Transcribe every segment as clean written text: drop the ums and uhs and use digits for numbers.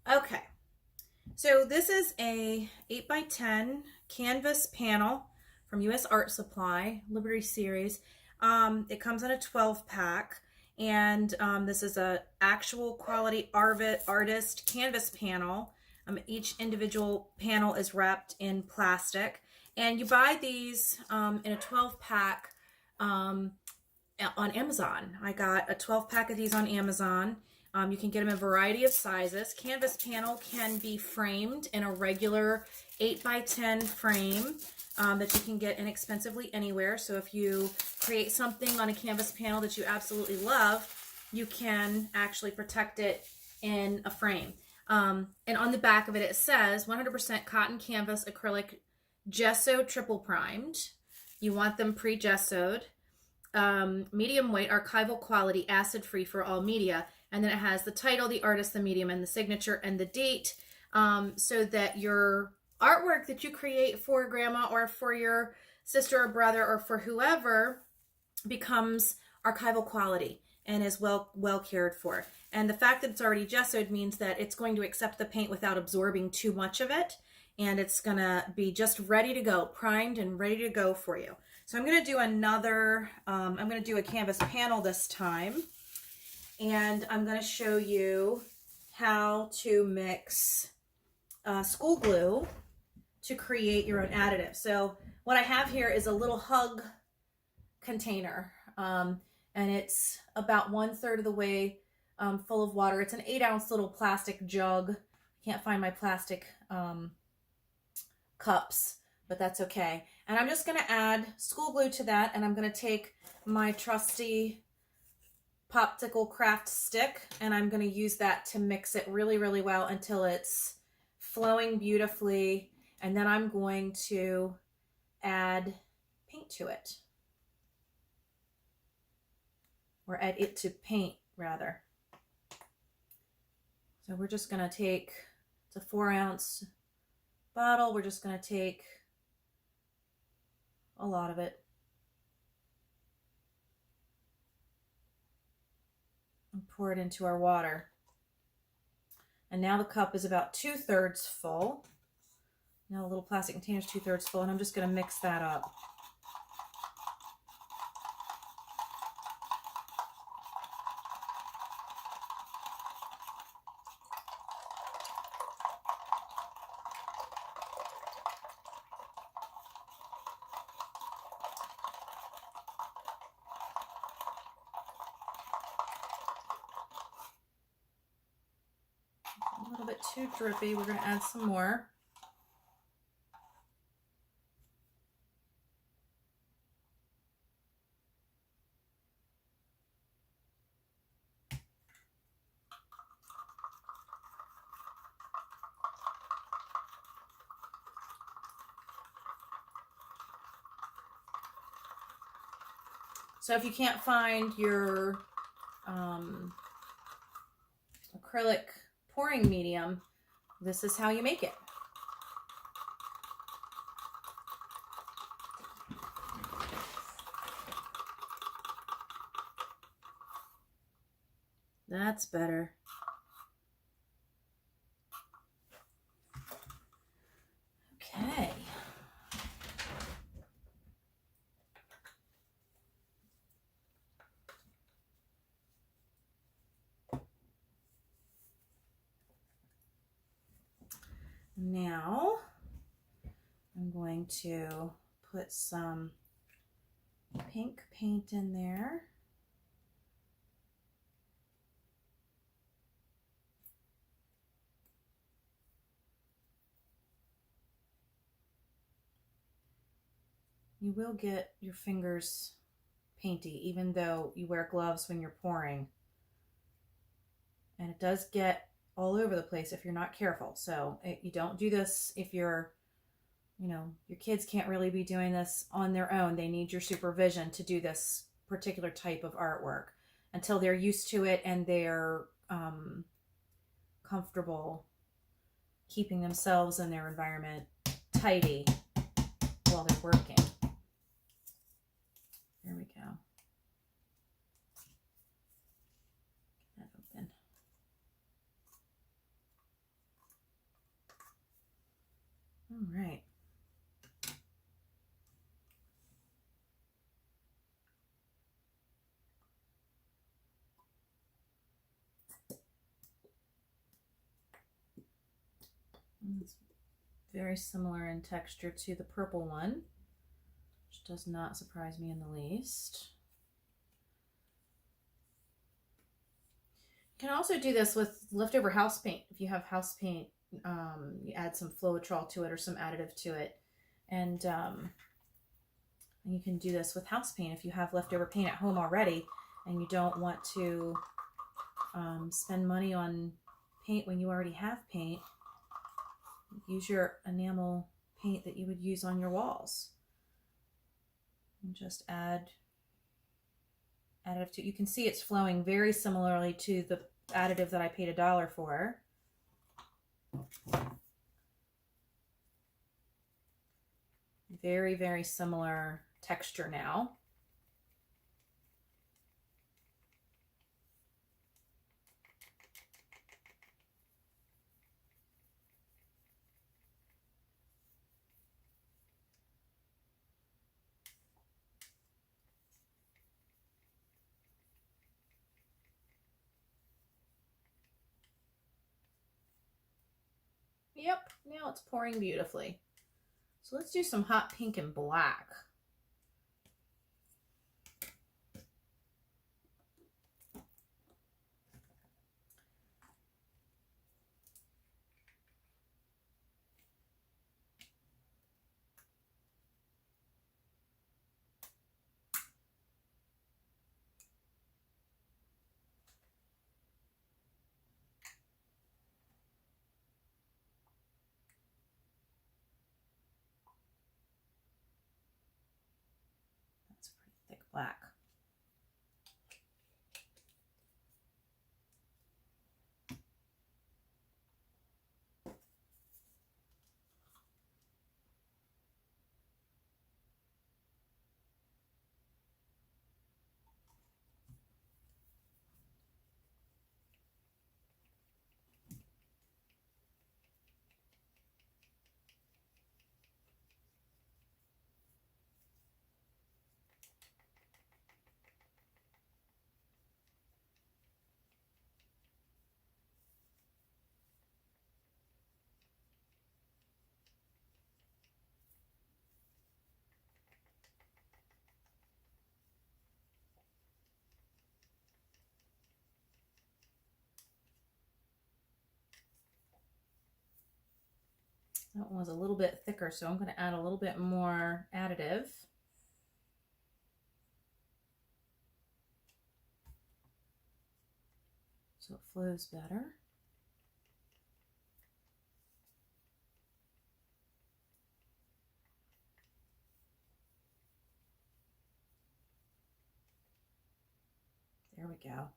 Okay, so this is a 8x10 canvas panel from US Art Supply, Liberty Series. It comes in a 12 pack, and this is a actual quality artist canvas panel. Each individual panel is wrapped in plastic, and you buy these in a 12 pack on Amazon. I got a 12 pack of these on Amazon. You can get them in a variety of sizes. Canvas panel can be framed in a regular 8x10 frame that you can get inexpensively anywhere. So if you create something on a canvas panel that you absolutely love, you can actually protect it in a frame. And on the back of it, it says 100% cotton canvas acrylic gesso triple primed. You want them pre-gessoed. Medium weight, archival quality, acid free for all media. And then it has the title, the artist, the medium, and the signature and the date, so that your artwork that you create for grandma or for your sister or brother or for whoever becomes archival quality and is well cared for. And the fact that it's already gessoed means that it's going to accept the paint without absorbing too much of it, and it's gonna be just ready to go, primed and ready to go for you. So I'm gonna do another, I'm gonna do a canvas panel this time, and I'm gonna show you how to mix school glue to create your own additive. So what I have here is a little hug container, and it's about 1/3 of the way full of water. It's an 8-ounce little plastic jug. Can't find my plastic cups, but that's okay. And I'm just going to add school glue to that, and I'm going to take my trusty Popsicle craft stick, and I'm going to use that to mix it really, really well until it's flowing beautifully, and then I'm going to add paint to it, or add it to paint rather. So we're just going to take, it's a 4-ounce bottle, we're just going to take a lot of it and pour it into our water. And now the cup is about 2/3 full. Now the little plastic container is 2/3 full, and I'm just going to mix that up. A little bit too drippy. We're going to add some more. So if you can't find your acrylic pouring medium, this is how you make it. That's better. Okay. Now I'm going to put some pink paint in there. You will get your fingers painty even though you wear gloves when you're pouring. And it does get all over the place if you're not careful. So you don't do this if you're, your kids can't really be doing this on their own. They need your supervision to do this particular type of artwork until they're used to it and they're comfortable keeping themselves and their environment tidy while they're working. There we go. Get that open. All right. It's very similar in texture to the purple one, which does not surprise me in the least. You can also do this with leftover house paint. If you have house paint, you add some Floetrol to it or some additive to it. And you can do this with house paint if you have leftover paint at home already and you don't want to spend money on paint when you already have paint. Use your enamel paint that you would use on your walls. And just add additive to it. You can see it's flowing very similarly to the additive that I paid $1 for. Very, very similar texture now. Yep, now it's pouring beautifully. So let's do some hot pink and black. That's a pretty thick black. That one was a little bit thicker, so I'm going to add a little bit more additive. So it flows better. There we go.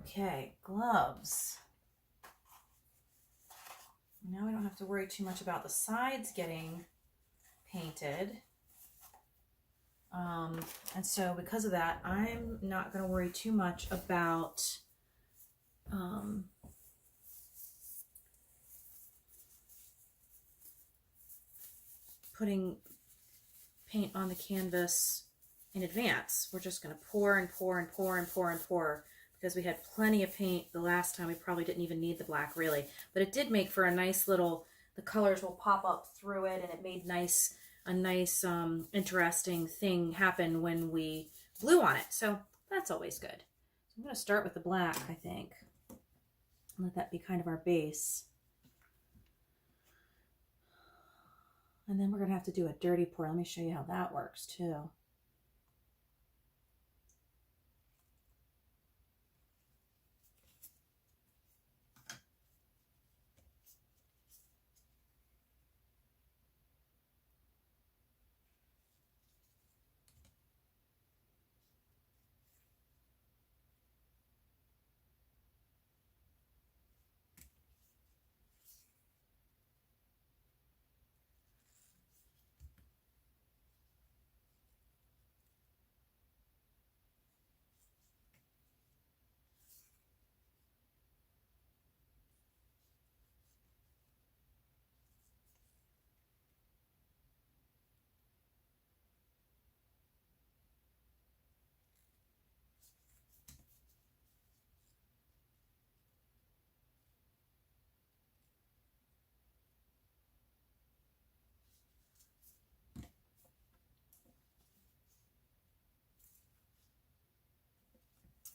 Okay, gloves. Now we don't have to worry too much about the sides getting painted. And so because of that, I'm not going to worry too much about putting paint on the canvas in advance. We're just going to pour and pour and pour and pour and pour because we had plenty of paint the last time. We probably didn't even need the black really, but it did make for a nice little, the colors will pop up through it, and it made a nice interesting thing happen when we blew on it. So that's always good. So I'm going to start with the black, I think. Let that be kind of our base. And then we're going to have to do a dirty pour. Let me show you how that works too.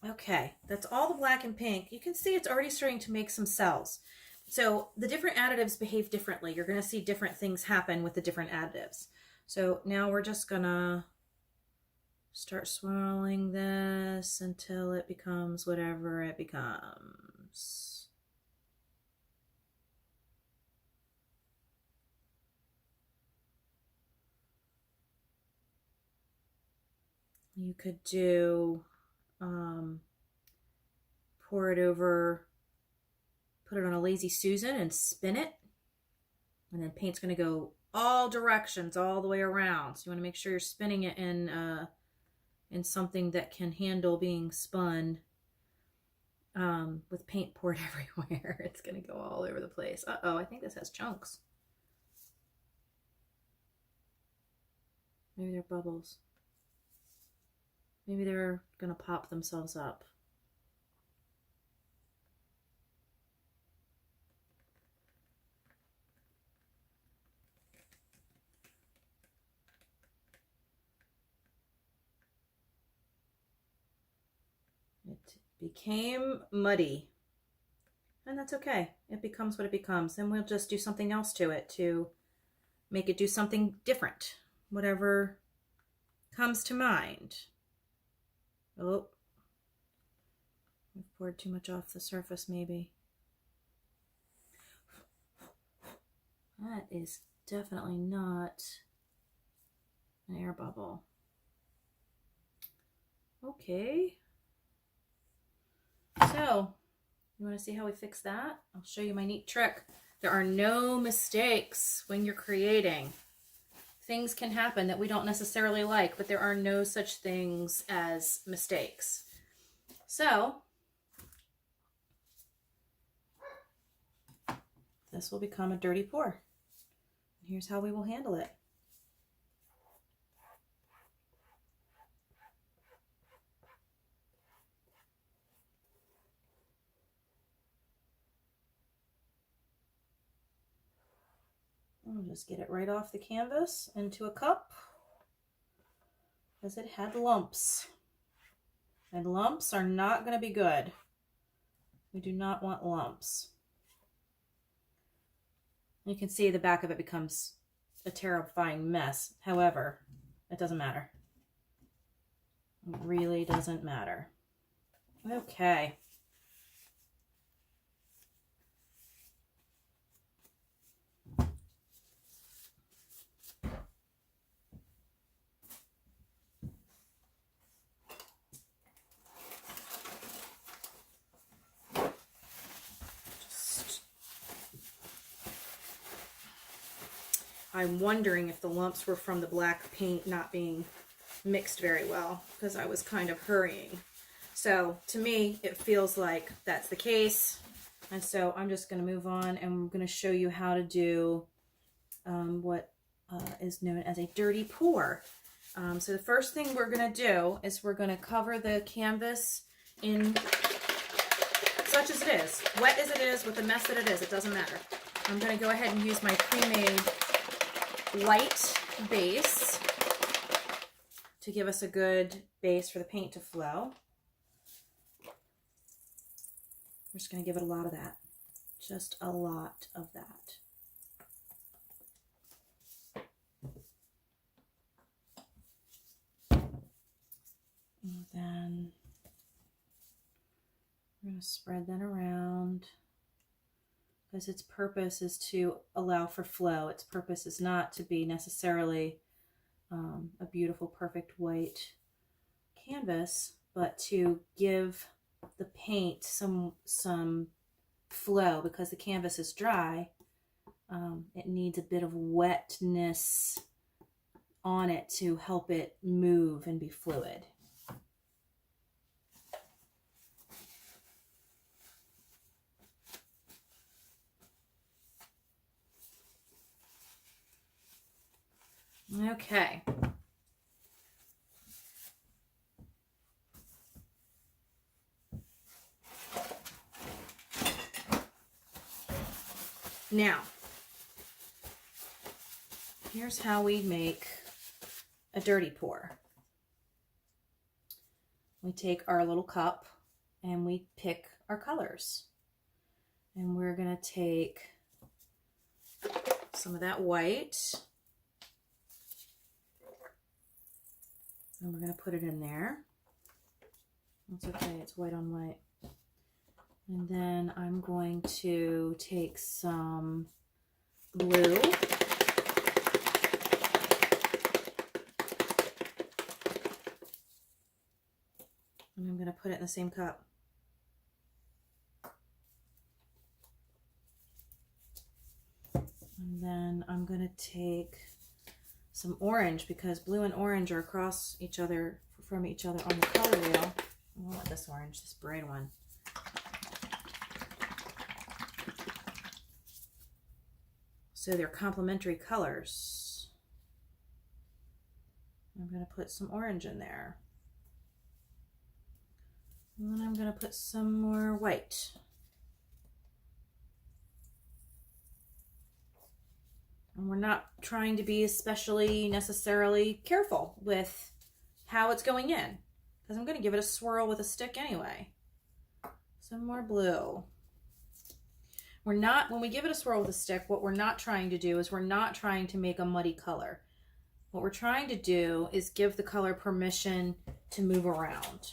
Okay, that's all the black and pink. You can see it's already starting to make some cells. So the different additives behave differently. You're going to see different things happen with the different additives. So now we're just going to start swirling this until it becomes whatever it becomes. You could do, pour it over, put it on a Lazy Susan and spin it. And then paint's going to go all directions, all the way around. So you want to make sure you're spinning it in something that can handle being spun. With paint poured everywhere, it's going to go all over the place. Uh-oh, I think this has chunks. Maybe they're bubbles. Maybe they're going to pop themselves up. It became muddy. And that's okay. It becomes what it becomes. And we'll just do something else to it to make it do something different. Whatever comes to mind. Oh, we've poured too much off the surface maybe. That is definitely not an air bubble. Okay. So, you want to see how we fix that? I'll show you my neat trick. There are no mistakes when you're creating. Things can happen that we don't necessarily like, but there are no such things as mistakes. So, this will become a dirty pour. Here's how we will handle it. I'll just get it right off the canvas into a cup because it had lumps. And lumps are not going to be good. We do not want lumps. You can see the back of it becomes a terrifying mess. However, it doesn't matter. It really doesn't matter. Okay. I'm wondering if the lumps were from the black paint not being mixed very well because I was kind of hurrying. So to me, it feels like that's the case. And so I'm just going to move on and I'm going to show you how to do what is known as a dirty pour. So the first thing we're going to do is we're going to cover the canvas in such as it is, wet as it is, with the mess that it is, it doesn't matter. I'm going to go ahead and use my pre-made light base to give us a good base for the paint to flow. We're just going to give it a lot of that, just a lot of that. And then we're going to spread that around because its purpose is to allow for flow. Its purpose is not to be necessarily a beautiful, perfect white canvas, but to give the paint some flow because the canvas is dry. It needs a bit of wetness on it to help it move and be fluid. Okay. Now, here's how we make a dirty pour. We take our little cup and we pick our colors. And we're gonna take some of that white and we're gonna put it in there. That's okay, it's white on white. And then I'm going to take some blue. And I'm gonna put it in the same cup. And then I'm gonna take some orange, because blue and orange are across each other, from each other on the color wheel. I want this orange, this bright one. So they're complementary colors. I'm gonna put some orange in there. And then I'm gonna put some more white. And we're not trying to be especially necessarily careful with how it's going in, because I'm going to give it a swirl with a stick anyway. Some more blue. We're not, when we give it a swirl with a stick, what we're not trying to do is we're not trying to make a muddy color. What we're trying to do is give the color permission to move around.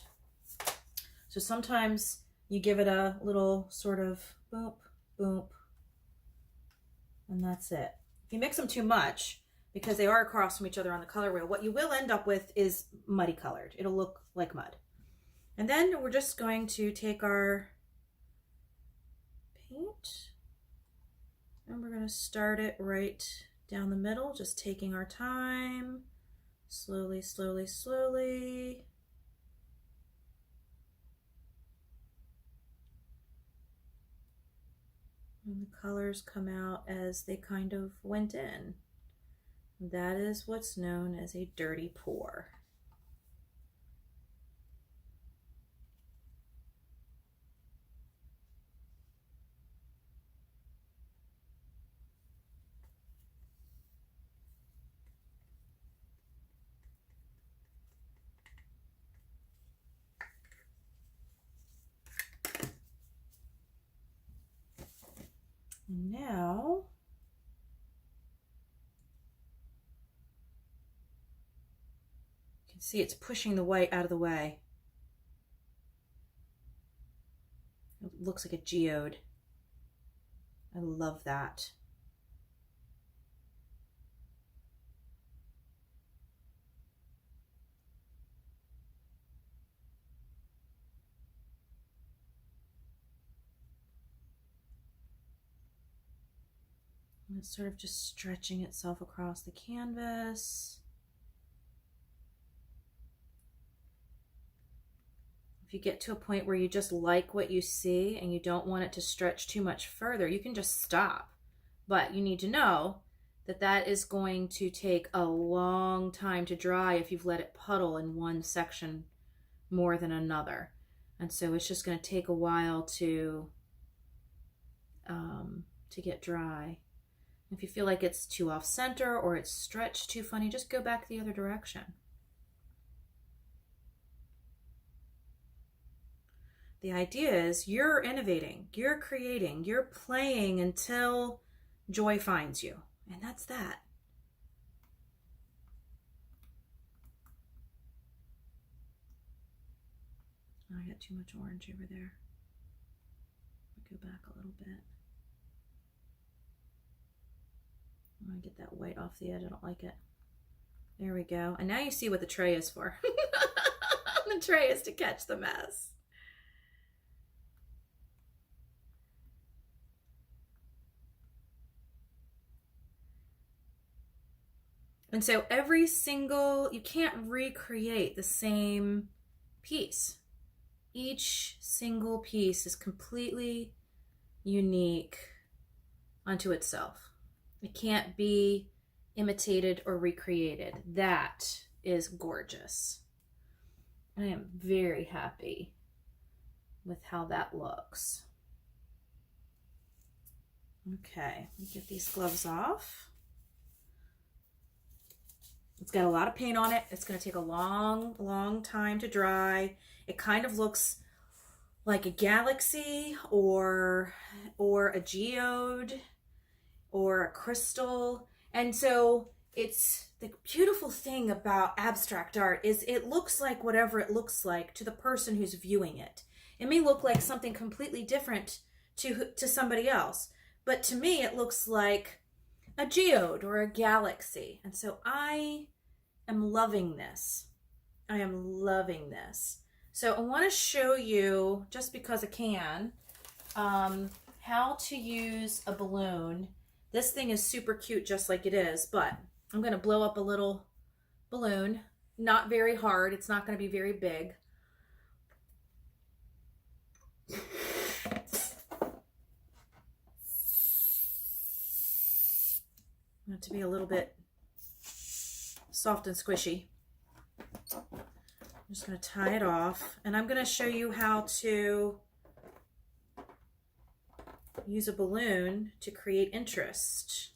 So sometimes you give it a little sort of boop, boop, and that's it. If you mix them too much, because they are across from each other on the color wheel, what you will end up with is muddy colored. It'll look like mud. And then we're just going to take our paint and we're going to start it right down the middle, just taking our time, slowly, slowly, slowly. And the colors come out as they kind of went in. That is what's known as a dirty pour. Now, you can see it's pushing the white out of the way. It looks like a geode. I love that. And it's sort of just stretching itself across the canvas. If you get to a point where you just like what you see and you don't want it to stretch too much further, you can just stop. But you need to know that that is going to take a long time to dry if you've let it puddle in one section more than another. And so it's just going to take a while to get dry. If you feel like it's too off center or it's stretched too funny, just go back the other direction. The idea is you're innovating, you're creating, you're playing until joy finds you. And that's that. Oh, I got too much orange over there. I'll go back a little bit. I'm gonna get that white off the edge. I don't like it. There we go. And now you see what the tray is for. The tray is to catch the mess. And so every single, you can't recreate the same piece. Each single piece is completely unique unto itself. It can't be imitated or recreated. That is gorgeous. I am very happy with how that looks. Okay, let me get these gloves off. It's got a lot of paint on it. It's going to take a long, long time to dry. It kind of looks like a galaxy or a geode or a crystal. And so it's the beautiful thing about abstract art is it looks like whatever it looks like to the person who's viewing it. It may look like something completely different to somebody else, but to me it looks like a geode or a galaxy. And so I am loving this. I am loving this. So I want to show you, just because I can, how to use a balloon. This thing is super cute just like it is, but I'm going to blow up a little balloon. Not very hard. It's not going to be very big. I want it to be a little bit soft and squishy. I'm just going to tie it off, and I'm going to show you how to use a balloon to create interest.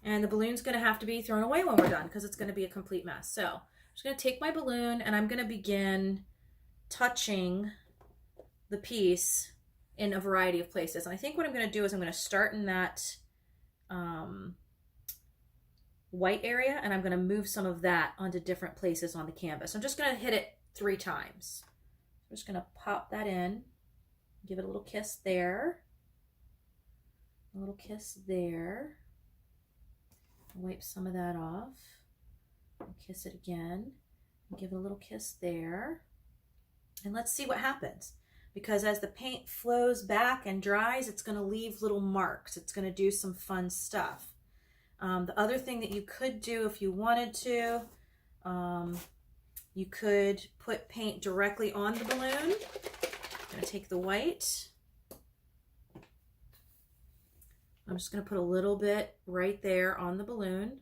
And the balloon's going to have to be thrown away when we're done because it's going to be a complete mess. So I'm just going to take my balloon and I'm going to begin touching the piece in a variety of places. And I think what I'm going to do is I'm going to start in that white area, and I'm going to move some of that onto different places on the canvas. I'm just going to hit it 3 times. I'm just going to pop that in, give it a little kiss there, a little kiss there, wipe some of that off, kiss it again, give it a little kiss there, and let's see what happens. Because as the paint flows back and dries, it's going to leave little marks. It's going to do some fun stuff. The other thing that you could do if you wanted to, you could put paint directly on the balloon. I'm going to take the white. I'm just going to put a little bit right there on the balloon.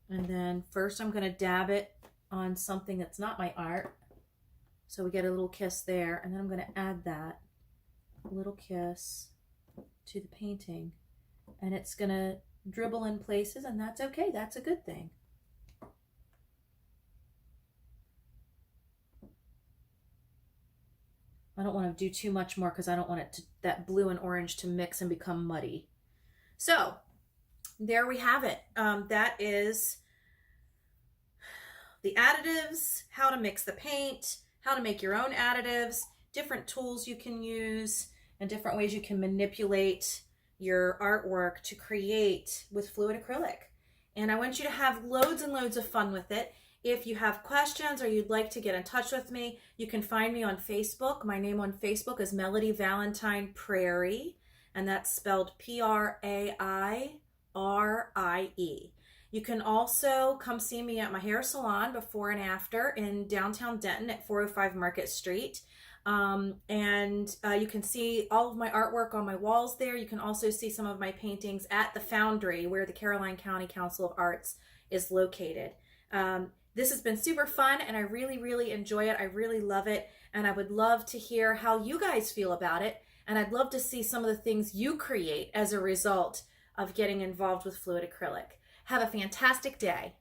And then first I'm going to dab it on something that's not my art. So we get a little kiss there, and then I'm going to add that little kiss to the painting, and it's going to dribble in places, and that's okay. That's a good thing. I don't want to do too much more because I don't want it to, that blue and orange to mix and become muddy. So there we have it. That is the additives, how to mix the paint, how to make your own additives, different tools you can use, and different ways you can manipulate your artwork to create with fluid acrylic. And I want you to have loads and loads of fun with it. If you have questions or you'd like to get in touch with me, you can find me on Facebook. My name on Facebook is Melody Valentine Prairie, and that's spelled Prairie. You can also come see me at my hair salon before and after in downtown Denton at 405 Market Street. You can see all of my artwork on my walls there. You can also see some of my paintings at the Foundry, where the Caroline County Council of Arts is located. This has been super fun, and I really, really enjoy it. I really love it, and I would love to hear how you guys feel about it, and I'd love to see some of the things you create as a result of getting involved with fluid acrylic. Have a fantastic day.